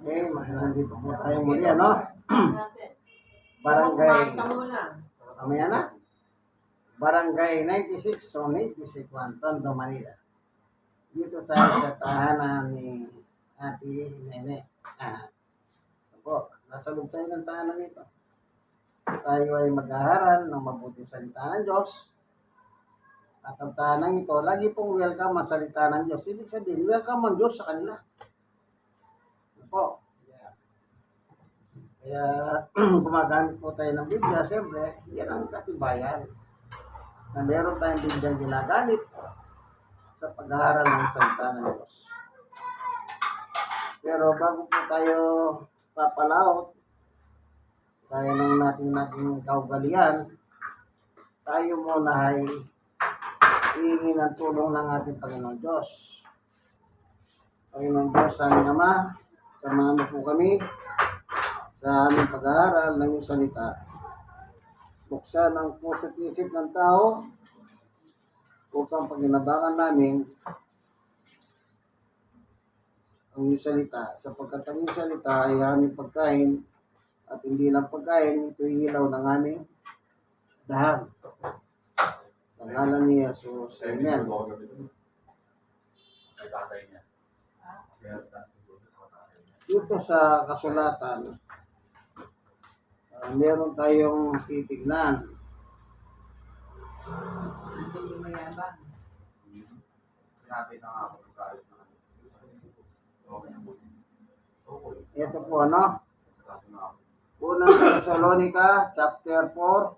Okay, nandito po tayo muli, ano? Barangay, mamaya na? Barangay 96, Zone 86, Tondo, Manila. Dito tayo sa tahanan ni Ate Nene. Opo, nasa loob tayo ng tahanan nito. Tayo ay mag-aaral ng mabuti salita ng Diyos. At ang tahanan ito, lagi pong welcome ang salita ng Diyos. Ibig sabihin, welcome ang Diyos sa kanila. Opo. Kaya gumagamit po tayo ng Biblia, siyempre, yan ang katibayan na meron tayong Biblia ginagamit sa pag-aaral ng salita ng Diyos. Pero bago po tayo papalaot, kaya ng nating kaugalian, tayo muna ay hihingi ng tulong ng ating Panginoon Diyos. Panginoon Diyos, aming Ama, samahan mo po kami sa aming pag-aaral ng iyong salita. Buksan ang puso at isip ng tao upang paginabangan namin ang iyong salita. Sapagkat ang iyong salita ay aming pagkain at hindi lang pagkain, ito ilaw ng aming dahang. Sa ngalan ni Jesus, Amen. Dito sa kasulatan, meron tayong titignan. Ito po, ano? Unang Thessalonica, chapter 4.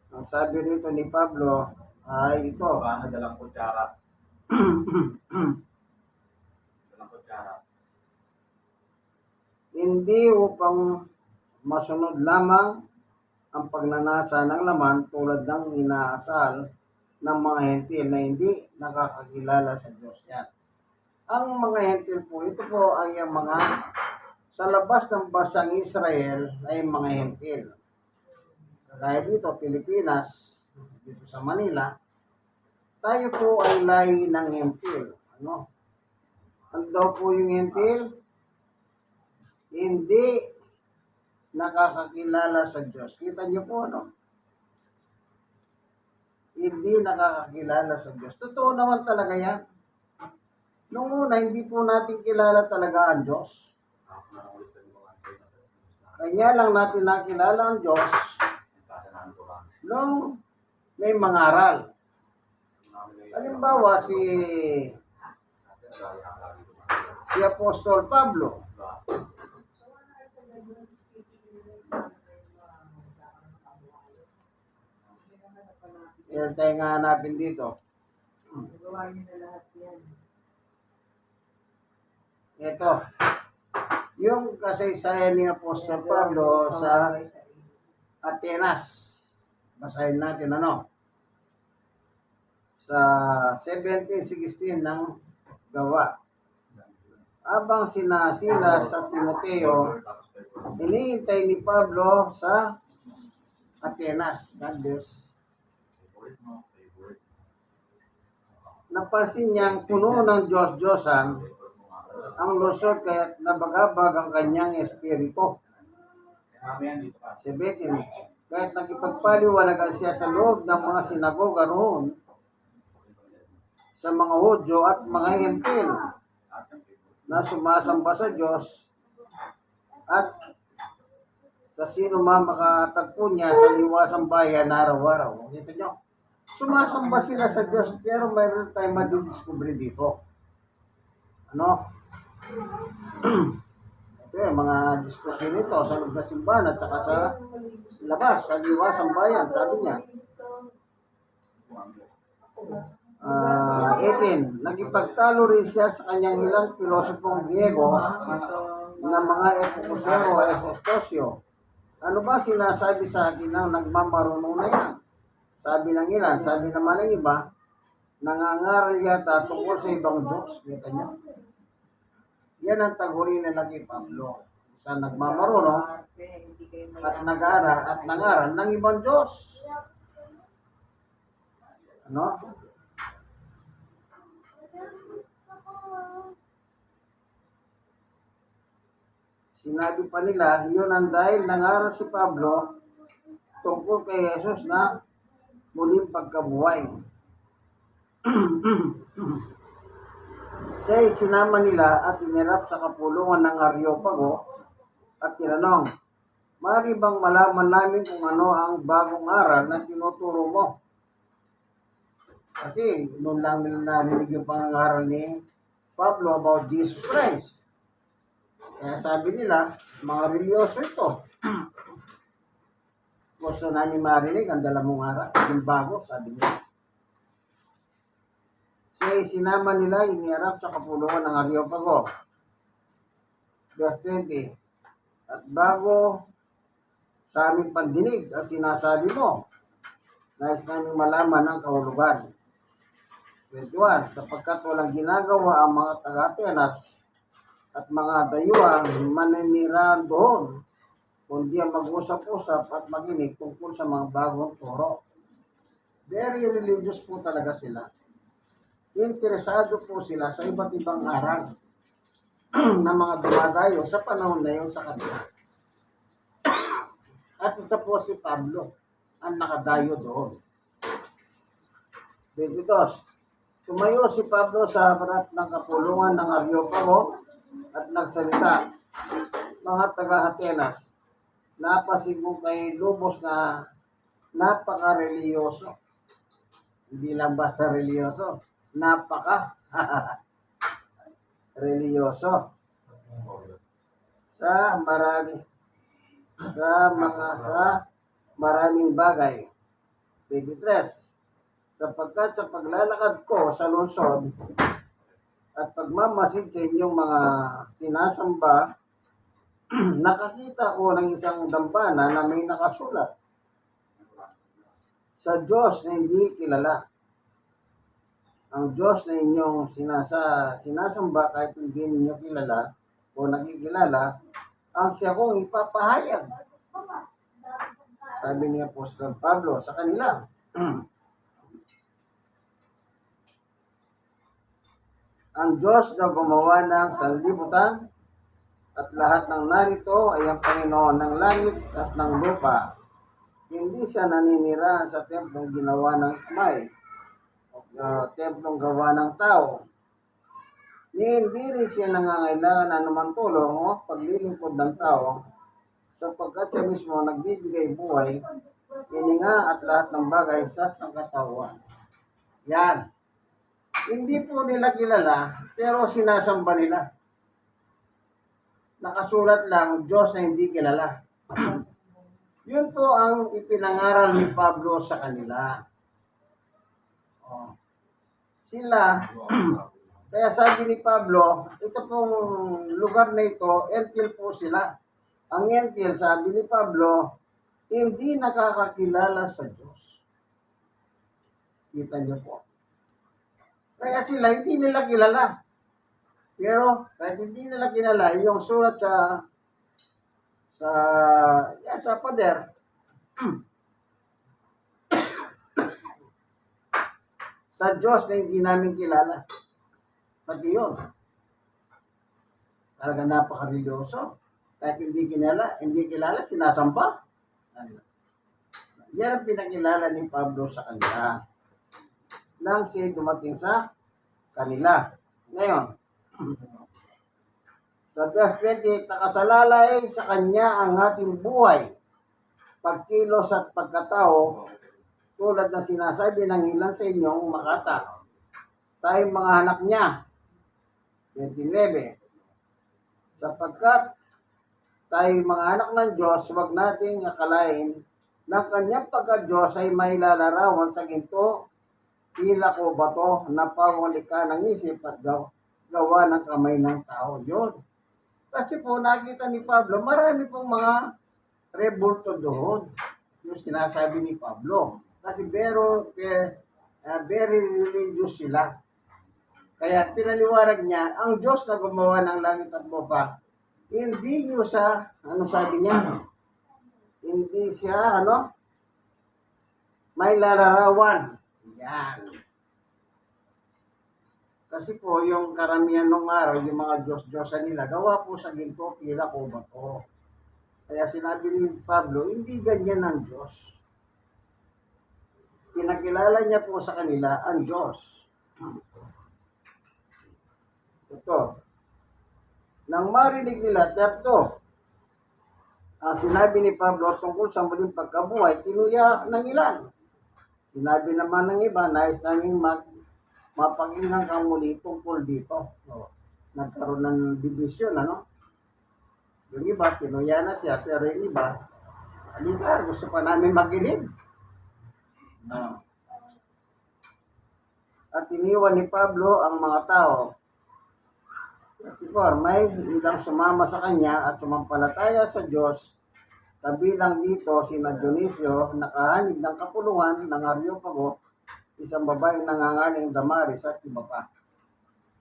Ang sabi rito ni Pablo ay ito. Dalang kutsara. Dalang kutsara. Hindi upang masunod lamang ang pagnanasa ng laman tulad ng inaasal ng mga hentil na hindi nakakakilala sa Diyos yan. Ang mga hentil po, ito po ay ang mga sa labas ng bansang Israel ay mga hentil. Kaya dito, Pilipinas, dito sa Manila, tayo po ay lahi ng hentil. Ano? Ano daw po yung hentil? Hindi nakakakilala sa Diyos. Kita niyo po, ano? Hindi nakakakilala sa Diyos. Totoo naman talaga yan. Noong una, hindi po natin kilala talaga ang Diyos. Kanya lang natin nakilala ang Diyos nung may mangaral. Halimbawa, si Apostol Pablo. Yan tayo nga hanapin dito. Ito. Yung kasaysayan ni Apostol Pablo sa Atenas. Basahin natin, ano? Sa 17:16 ng Gawa. Habang sina Silas at Timoteo, hinihintay ni Pablo sa Atenas. God bless. Napansin niyang puno ng Diyos-Diyosan ang lusot kaya't nabagabag ang kanyang espiritu. 17. Kahit nakipagpaliwanagan siya sa loob ng mga sinagoga roon sa mga Hudyo at mga Hentil na sumasamba sa Diyos at sa sino man makatagpo niya sa liwasang bayan araw-araw. Kita nyo? Sumasamba sila sa Diyos pero mayroon tayong madidiscovery dito. Ano? Ito yung mga diskusyon nito sa loob ng simbahan at saka sa labas, sa liwasang bayan, sabi niya. 18. Nagipagtalo rin siya sa kanyang ilang pilosopong Griego na mga Epikusero o Estosyo. Ano ba sinasabi sa atin ng nagmamarunong na yan? Sabi ng ilan, sabi naman ng iba, nangangaral yata tungkol sa ibang Diyos. Kita nyo? Yan ang taguri nila kay Pablo. Sa nagmamarunong at nag-aaral at nangaral ng ibang Diyos. Ano? sinabi pa nila, yun ang dahil nangaral si Pablo tungkol kay Jesus na muling pagkabuhay. Siya'y sinama nila at inirap sa kapulungan ng Areopago at tinanong, "Mari bang malaman namin kung ano ang bagong aral na tinuturo mo?" Kasi noon lang nila narinig yung pangangaral ni Pablo about Jesus Christ. Kaya sabi nila, mga religyoso ito. Gusto namin marinig ang dala mong aral, yung bago, sabi nila. Siya'y sinama nila, iniharap sa kapulungan ng Areopago. Verse 20, "At bago sa aming pandinig ang sinasabi mo, nais namin malaman ang kahulugan." 21, "Sapagkat walang ginagawa ang mga taga-Atenas at mga dayuhang maninirahan doon, kundi ang mag-usap-usap at makinig tungkol sa mga bagong turo." Very religious po talaga sila. Interesado po sila sa iba't ibang aral na mga dumadayo sa panahon na yun sa kanila. At isa po si Pablo ang nakadayo doon. 22, "Tumayo si Pablo sa harap ng kapulungan ng Areopago at nagsalita, 'Mga taga-Atenas, napasigo kay lubos na napaka-reliyoso." Hindi lang basta reliyoso, napaka reliyoso sa maraming bagay. 23, "Sapagkat sa paglalakad ko sa lungsod at pagmamasid sa inyong mga sinasamba, nakakita ko ng isang dambana na may nakasulat, 'Sa Diyos na hindi kilala.' Ang Diyos na inyong sinasamba kahit hindi ninyo kilala o nakikilala, ang siya kong ipapahayag." Sabi ni Apostol Pablo sa kanila. "Ang Diyos na gumawa ng sanlibutan at lahat ng narito ay ang Panginoon ng langit at ng lupa. Hindi siya naninirahan sa templong ginawa ng kamay, templong gawa ng tao. Hindi rin siya nangangailangan ng anumang tulong o paglilingkod ng tao, sapagkat siya mismo nagbibigay buhay, hininga at lahat ng bagay sa sangkatauhan." Yan. Hindi po nila kilala, pero sinasamba nila. Nakasulat lang, Diyos na hindi kilala. Yun po ang ipinangaral ni Pablo sa kanila. Oh. Sila, kaya sabi ni Pablo, ito pong lugar na ito, entil po sila. Ang entil, sabi ni Pablo, hindi nakakakilala sa Diyos. Kita niyo po. Kaya sila, hindi nila kilala. Pero, kahit hindi nila kilala, yung sulat sa pader, sa Diyos na hindi namin kilala. Pati yun. Talaga napaka-religyoso. Kahit hindi kilala, sinasamba. Yan ang pinakilala ni Pablo sa kanila nang siya dumating sa kanila. Ngayon, sa verse 20, "Nakasalalay sa kanya ang ating buhay, pagkilos at pagkatao, tulad na sinasabi ng ilan sa inyong makata. Tayong mga anak niya." 29, "Sapagkat tayo mga anak ng Diyos, huwag nating akalain na kanyang pagka-Diyos ay may lalarawan sa ginto, pilak o bato na pawalika ng isip at gawa ng kamay ng tao." Yun. Kasi po nakita ni Pablo, marami pong mga rebulto doon. Yung sinasabi ni Pablo. Kasi very religious sila. Kaya pinaliwanag niya, ang Diyos na gumawa ng langit at lupa, hindi nyo sa, sabi niya? Hindi siya, may lararawan. Yan. Kasi po, yung karamihan nung araw, yung mga Diyos-Diyosan nila, gawa po sa ginto, pila ko bato. Kaya sinabi ni Pablo, hindi ganyan ang Diyos. Pinakilala niya po sa kanila ang Diyos. Ito. Nang marinig nila, terto, ang sinabi ni Pablo tungkol sa muling pagkabuhay, tinuya ng ilan. Sinabi naman ng iba, nais nanging mapag-inang kang muli tungkol dito. O, nagkaroon ng division, ano? Yung iba, tinuya na siya, pero yung iba, halika, gusto pa namin makinig. No. At iniwan ni Pablo ang mga tao. 34, may ilang sumama sa kanya at sumampalataya sa Diyos. Kabilang dito sina Dionisio, nakahanib ng kapuluhan ng Areopago, isang babaeng nangangaling Damaris at iba pa.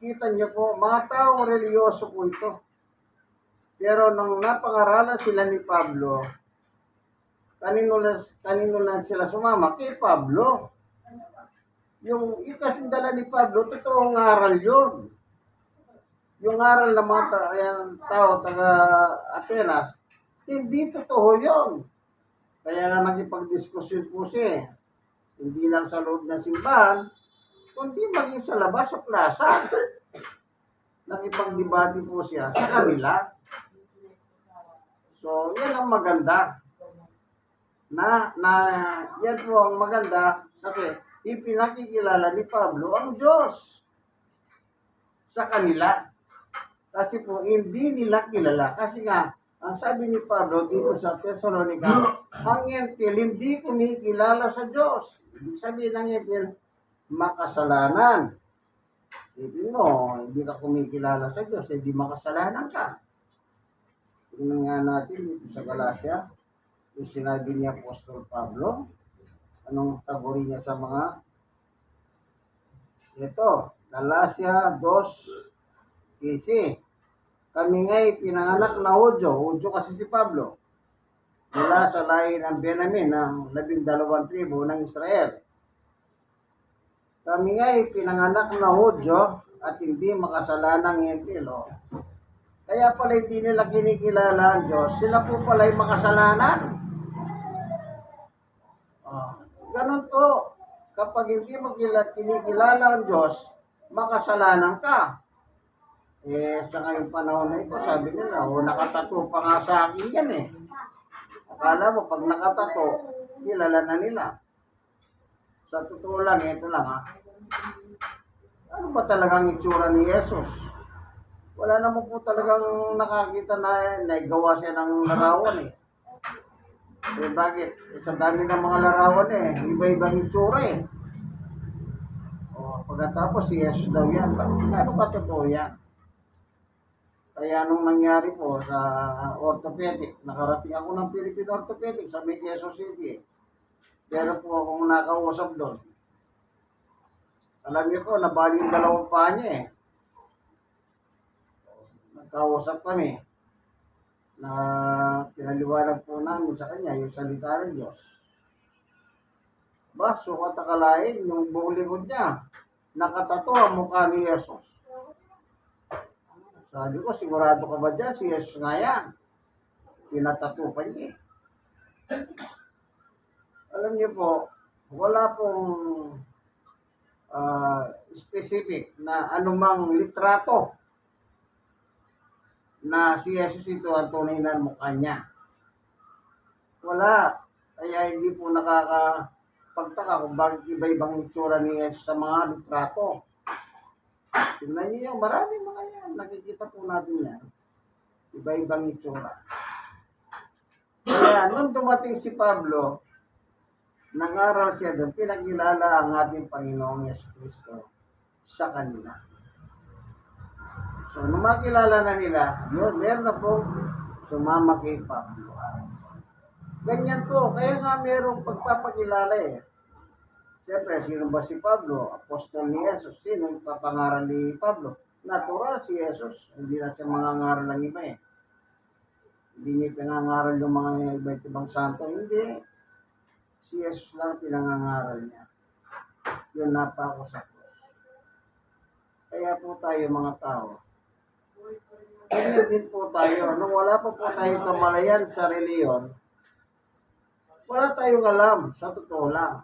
Kita niyo po, mga taong reliyoso po ito. Pero nang napangaralan sila ni Pablo, kanino lang sila sumama? Kay Pablo. Yung kasing dala ni Pablo, totoong aral yun. Yung aral ng mga tao taga Atenas, hindi totoo yun. Kaya nga nakipag-diskusyon po siya. Hindi lang sa loob ng simbahan, kundi maging sa labas sa plaza. Nakipag-debate po siya sa kanila. So, yan ang maganda. Yan po ang maganda kasi ipinakikilala ni Pablo ang Diyos sa kanila. Kasi po, hindi nila kilala. Kasi nga, ang sabi ni Pablo dito sa Thessalonica, ang yentil hindi kumikilala sa Diyos. Ibig sabihin ng yentil, makasalanan. Sabi mo, hindi ka kumikilala sa Diyos, hindi makasalanan ka. Tingnan nga natin dito sa Galacia, yung sinabi ni Apostol Pablo, anong taguri niya sa mga ito, Galacia 2:15. Kami nga'y pinanganak na Hudyo. Hudyo kasi si Pablo. Mula sa lahi ng Benjamin ng 12 tribo ng Israel. Kami nga'y pinanganak na Hudyo at hindi makasalanang hentil. Kaya pala hindi nila kinikilala ang Diyos. Sila po pala'y makasalanan. Ganun po. Kapag hindi mo kinikilala ang Diyos, makasalanan ka. Sa ngayong panahon na ito, sabi nila, nakatato pa nga sa akin yan eh. Akala mo, pag nakatato, kilala na nila. Sa totoo lang, ito lang ha. Ano ba talagang itsura ni Jesus? Wala naman po talagang nakakita na naigawa siya ng larawan eh. Bakit? Sa dami ng mga larawan eh, iba-ibang itsura eh. Pagkatapos si Jesus daw yan. Ano ba totoo yan? Kaya nung nangyari po sa orthopedic, nakarating ako ng Philippine Orthopedic sa May Quezon City. Pero po akong nakausap doon. Alam niyo po, nabali yung dalawang paa niya eh. Nagkausap kami na pinaliwanag po namin sa kanya yung salita ng Diyos. Sukat akalain yung buong likod niya. Nakatato ang mukha ni Jesus. Sabi ko, sigurado ka ba dyan? Si Jesus nga yan. Pinatato pa niya. Alam niyo po, wala pong specific na anumang litrato na si Jesus ito ang tunay na mukha niya. Wala. Kaya hindi po nakakapagtaka kung bakit iba-ibang itsura ni Jesus sa mga litrato. Tingnan niyo yung maraming mga yan. Nakikita po natin yan. Iba-ibang itsura. Kaya nung dumating si Pablo, nangaral siya doon, pinakilala ang ating Panginoong Jesucristo sa kanila. So, nung makilala na nila, yun, meron na po sumama kay Pablo. Ganyan po. Kaya nga merong pagpapakilala eh. Siyempre, sino ba si Pablo? Apostol ni Jesus. Sino papangaral ni Pablo? Natural si Jesus. Hindi na siya mangangaral ng iba eh. Hindi niya pinangaral yung mga iba't ibang santo. Hindi. Si Jesus lang pinangangaral niya. Yun napako sa krus. Kaya po tayo mga tao. Ganyan din po tayo. Nung wala pa po tayong kamalayan sa reliyon, wala tayong alam, sa totoo lang.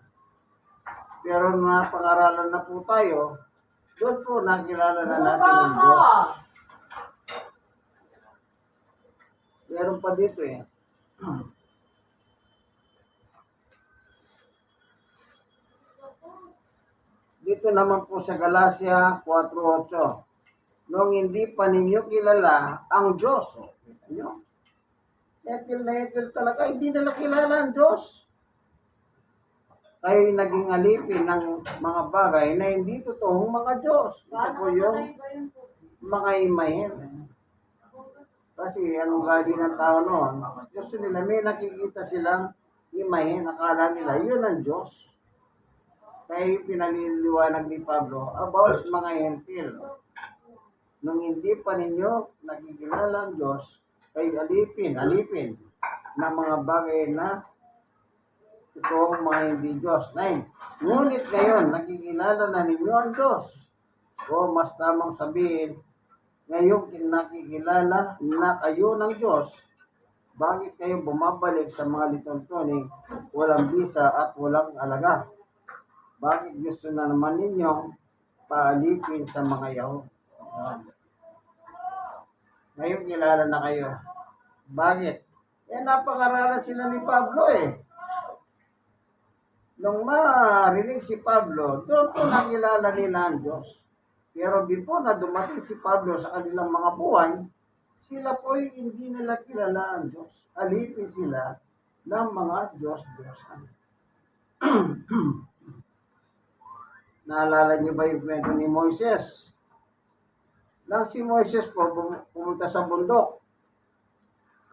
Pero nung napangaralan na po tayo, doon po nakilala na natin ang Diyos. Meron pa dito eh. Dito naman po sa Galacia 4:8. Nung hindi pa ninyo kilala ang Diyos. O, kita nyo? Etil na etil talaga, hindi nila kilala ang Diyos. Kayo'y naging alipin ng mga bagay na hindi totoong mga Diyos. Ito po yung mga imahen. Kasi ang ugali ng tao noon, gusto nila, may nakikita silang imahen, akala nila, yun ang Diyos. Kaya yung pinaliliwanag ni Pablo about mga hentil. Nung hindi pa ninyo nakikilala ang Diyos, kayo alipin ng mga bagay na itong mga hindi Diyos. 9. Ngunit ngayon, nakikilala na ninyo ang Diyos. O mas tamang sabihin, ngayon nakikilala na kayo ng Diyos, bakit kayo bumabalik sa mga litontoning walang bisa at walang alaga? Bakit gusto na naman ninyong paalipin sa mga Yahud? Ngayon kilala na kayo. Bakit? Napakaralan sila ni Pablo eh. Nung marinig si Pablo, doon po nakilala nila ang Diyos. Pero before na dumating si Pablo sa kanilang mga buhay, sila po hindi nila kilala ang Diyos. Alipin sila ng mga Diyos-Diyosan. Naalala niyo ba yung kwento ni Moises? Nang si Moises po pumunta sa bundok,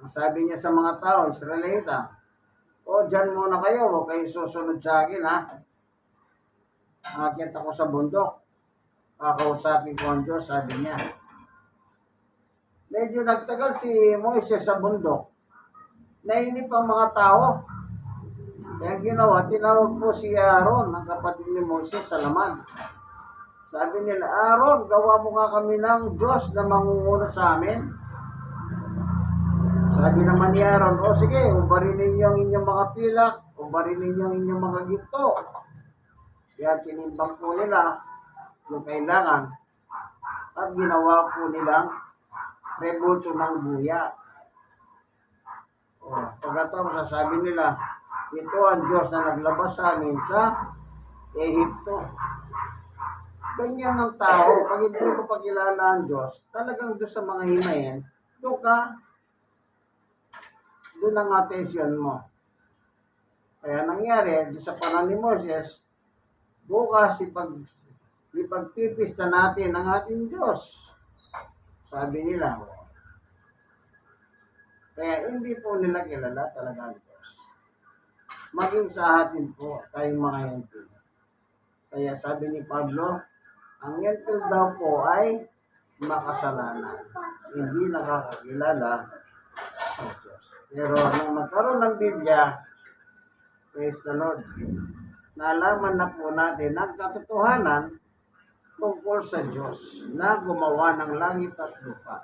ang sabi niya sa mga tao, Israelita, o dyan muna kayo, huwag kayo susunod sa akin ha. Akit ako sa bundok, kakausapin ko ang Diyos, sabi niya. Medyo nagtagal si Moises sa bundok, nainip ang mga tao. Kaya ginawa, tinawag po si Aaron, ang kapatid ni Moses sa laman. Sabi nila, Aaron, gawa mo nga kami ng Diyos na mangunguna sa amin. Sabi naman ni Aaron, o sige, ubarin ninyo ang inyong mga pilak, ubarin ninyo ang inyong mga ginto. Kaya tinimbang po nila yung kailangan at ginawa po nilang rebulto ng buya. O, pagkatapos sasabi nila, ito ang Diyos na naglabas sa amin sa Ehipto. Ganyan ang tao. Pag hindi ko pakilala ang Diyos, talagang doon sa mga himayin, doon ang attention mo. Kaya nangyari, doon sa panahon ni Moses, bukas ipagpipista natin ang ating Diyos. Sabi nila. Kaya hindi po nila kilala talaga ang Diyos. Maging sa atin po, tayong mga hentil. Kaya sabi ni Pablo, ang hentil daw po ay makasalanan. Hindi nakakakilala sa Diyos. Pero nung magkaroon ng Biblia, praise the Lord, naalaman na po natin ang katotohanan tungkol sa Diyos na gumawa ng langit at lupa.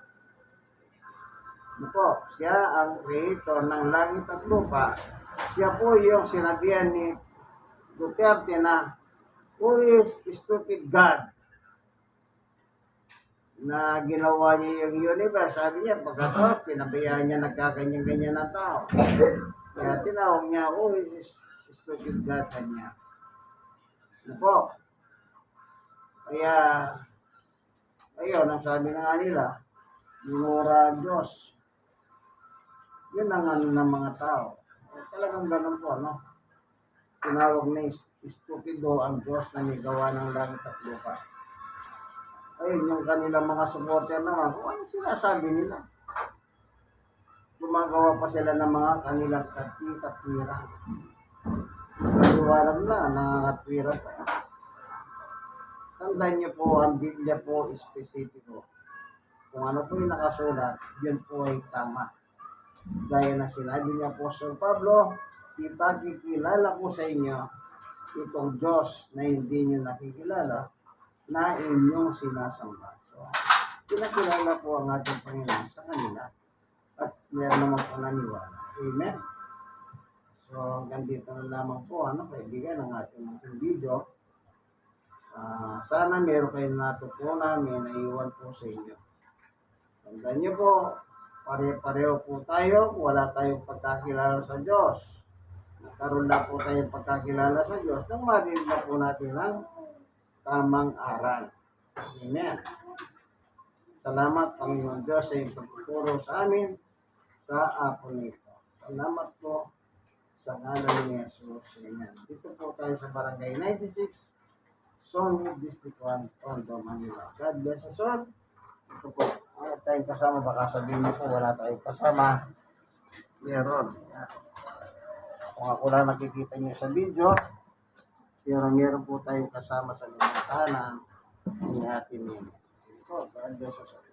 Ito, siya ang creator ng langit at lupa. Siya po yung sinabihan ni Duterte na, who is stupid God? Na ginawa niya yung universe. Sabi niya, pagkatapos, pinabayaan niya nagkaganyan-ganyan ng tao. Kaya tinawag niya, who is stupid God kanya. Ano po? Kaya, ayun, ang sabi na nga nila, minura ang Diyos. Yun ang ano ng mga tao. Talagang ganun po, no? Tinawag na stupido ang Diyos na may gawa ng langit at lupa. Ayun, yung kanilang mga supporter naman, kung ano sinasabi nila? Gumagawa pa sila ng mga kanilang katwira. Iwalag na, nangangatwira pa. Tandaan niyo po, ang Biblia po espesipiko. Kung ano po yung nakasulat, yun po ay tama. Gaya na sinabi niya po Sir Pablo, ipagkikilala ko sa inyo itong Diyos na hindi niyo nakikilala na inyong sinasamba. So, pinakilala po ang ating Panginoon sa kanila at meron naman po naniwala. Amen. So, ganito na lamang po, kaibigan, ang ating video. Sana meron kayong natutunan, may naiwan po sa inyo. Tandaan niyo po, pare-pareho po tayo, wala tayong pagkakilala sa Diyos. Nagkaroon lang po tayong pagkakilala sa Diyos nang marinig na po natin ang tamang aral. Amen. Salamat, Panginoon Diyos, sa iyong pagtuturo sa amin sa apo nito. Salamat po sa ngalan ni Jesus. Amen. Dito po tayo sa Barangay 96, Sony District 1, Tondo, Manila. God bless us all. Ito po, wala tayong kasama. Baka sabihin mo po, wala tayong kasama. Meron. Kung ako lang nakikita niyo sa video, pero meron po tayong kasama sa lumang tahanan ni Ate Nene. Ito, God bless us all.